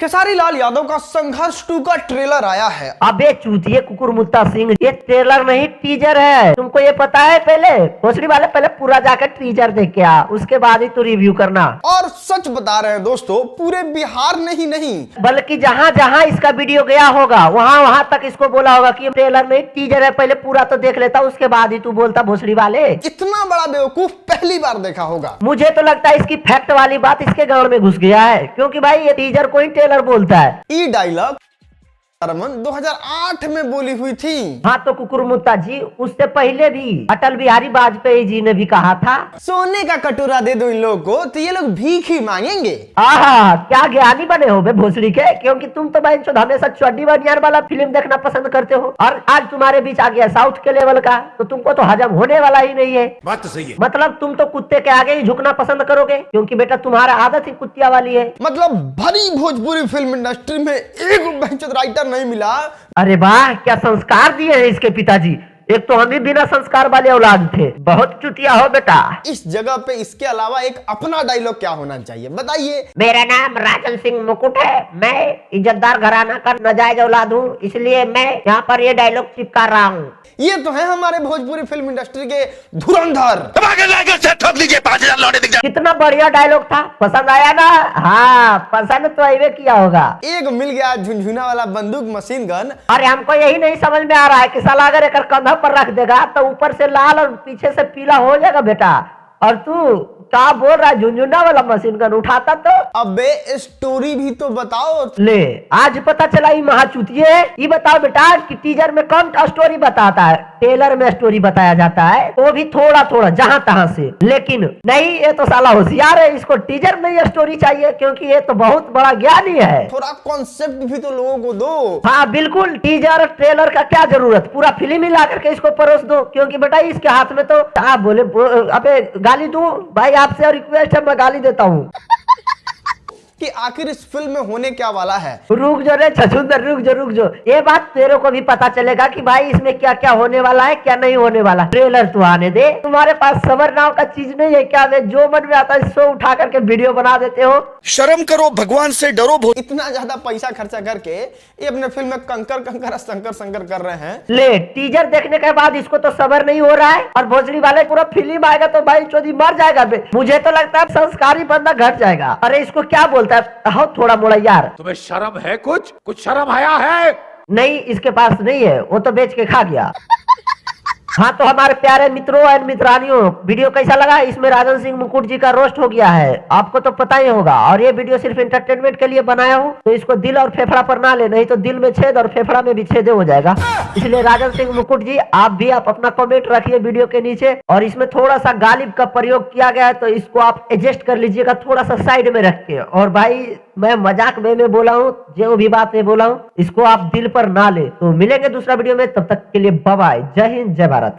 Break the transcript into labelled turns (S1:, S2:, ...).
S1: खेसारी लाल यादव का संघर्ष 2 का ट्रेलर आया है।
S2: अबे चूतिए कुकुर मुत्ता सिंह, ये ट्रेलर नहीं टीजर है। तुमको ये पता है? पहले भोसड़ी वाले पहले पूरा जाकर टीजर देख के आ, उसके बाद ही तू रिव्यू करना।
S1: और सच बता रहे हैं दोस्तों, पूरे बिहार नहीं
S2: बल्कि जहाँ जहाँ इसका वीडियो गया होगा वहाँ वहाँ तक इसको बोला होगा कि ट्रेलर नहीं टीजर है, पहले पूरा तो देख लेता उसके बाद ही तू बोलता भोसड़ी वाले।
S1: इतना बड़ा बेवकूफ पहली बार देखा होगा।
S2: मुझे तो लगता है इसकी फैक्ट वाली बात इसके गांड में घुस गया है, क्योंकि भाई ये टीजर कोई ट्रेलर बोलता है।
S1: ये डायलॉग 2008 में बोली हुई थी।
S2: हाँ तो कुकुर मुत्ता जी, उससे पहले भी अटल बिहारी वाजपेयी जी ने भी कहा था,
S1: सोने का कटोरा दे दो इन लोगों को तो ये लोग भीख ही मांगेंगे।
S2: आहा, क्या ज्ञानी बने हो बे भोसड़ी के, क्योंकि तुम तो भाई हमेशा चड्डी बनियान वाला फिल्म देखना पसंद करते हो, और आज तुम्हारे बीच आ गया साउथ के लेवल का, तो तुमको तो हजम होने वाला ही नहीं है।
S3: बात तो सही है।
S2: मतलब तुम तो कुत्ते के आगे ही झुकना पसंद करोगे, क्योंकि बेटा तुम्हारा आदत ही कुत्तिया वाली है।
S1: मतलब भरी भोजपुरी फिल्म इंडस्ट्री में एक बेंचत राइटर नहीं मिला।
S2: अरे वाह, क्या संस्कार दिए हैं इसके पिताजी। एक तो हम ही बिना संस्कार वाले औलाद थे, बहुत चुतिया हो बेटा।
S1: इस जगह पे इसके अलावा एक अपना डायलॉग क्या होना चाहिए बताइए?
S2: मेरा नाम राजन सिंह मुकुट है, मैं इज्जतदार घराना का नाजायज औलाद हूँ, इसलिए मैं यहाँ पर ये डायलॉग चिपका रहा हूँ।
S1: ये तो है हमारे भोजपुरी फिल्म इंडस्ट्री के धुरंधर।
S3: ठोक लीजिए 5000 लौटे दिख जाए।
S2: कितना बढ़िया डायलॉग था, पसंद आया ना? हाँ, पसंद तो अबे किया होगा।
S1: एक मिल गया झुनझुना वाला बंदूक मशीन गन।
S2: अरे हमको यही नहीं समझ में आ रहा है कि साला अगर एक कंधा पर रख देगा तो ऊपर से लाल और पीछे से पीला हो जाएगा बेटा, और तू क्या बोल रहा है झुनझुना वाला मशीन गन उठाता तो?
S1: अबे स्टोरी भी तो बताओ।
S2: ले, आज पता चला ये महाचुतिये। ये बताओ बेटा कि टीजर में कौन स्टोरी बताता है, ट्रेलर में स्टोरी बताया जाता है, वो भी थोड़ा थोड़ा जहां तहां से। लेकिन नहीं, ये तो साला होशियार है, इसको टीजर में ये स्टोरी चाहिए, क्योंकि ये तो बहुत बड़ा ज्ञानी है।
S1: थोड़ा कॉन्सेप्ट भी तो लोगों को दो।
S2: हाँ बिल्कुल, टीजर ट्रेलर का क्या जरूरत, पूरा फिल्म ही ला करके इसको परोस दो, क्योंकि बेटा इसके हाथ में तो क्या बोले, अबे गाली दूं भाई आपसे रिक्वेस्ट है, मैं गाली देता हूँ
S1: कि आखिर इस फिल्म में होने क्या वाला है।
S2: रुक जो रे छछुंदर, रुक जो, ये बात तेरे को भी पता चलेगा कि भाई इसमें क्या क्या होने वाला है, क्या नहीं होने वाला। ट्रेलर तो आने दे। तुम्हारे पास सबर नाम का चीज नहीं है क्या? वे जो मन में आता है सो उठा करके वीडियो बना देते हो।
S3: शर्म करो, भगवान से डरो।
S1: इतना ज्यादा पैसा खर्चा करके ये अपने फिल्म में कंकर शंकर कर रहे हैं।
S2: ले, टीजर देखने के बाद इसको तो सबर नहीं हो रहा है, और भोसड़ी वाले पूरा फिल्म आएगा तो भाई चौधरी मर जाएगा बे। मुझे तो लगता है संस्कारी बंदा घट जाएगा। अरे इसको क्या बोलता है, हो थोड़ा मोड़ा यार,
S3: तुम्हें शर्म है? कुछ शर्म आया है?
S2: नहीं, इसके पास नहीं है, वो तो बेच के खा गया। हाँ तो हमारे प्यारे मित्रों एंड मित्रानियों, वीडियो कैसा लगा? इसमें राजन सिंह मुकुट जी का रोस्ट हो गया है, आपको तो पता ही होगा, और ये वीडियो सिर्फ एंटरटेनमेंट के लिए बनाया हूँ, तो इसको दिल और फेफड़ा पर ना ले, नहीं तो दिल में छेद और फेफड़ा में भी छेद हो जाएगा। इसलिए राजन सिंह मुकुट जी, आप भी आप अपना कमेंट रखिए वीडियो के नीचे, और इसमें थोड़ा सा गालिब का प्रयोग किया गया है, तो इसको आप एडजस्ट कर लीजिएगा थोड़ा सा साइड में रख के। और भाई मैं मजाक में बोला हूँ, जो भी बात मैं बोला हूँ इसको आप दिल पर ना ले। तो मिलेंगे दूसरा वीडियो में, तब तक के लिए बाय बाय, जय हिंद जय भारत।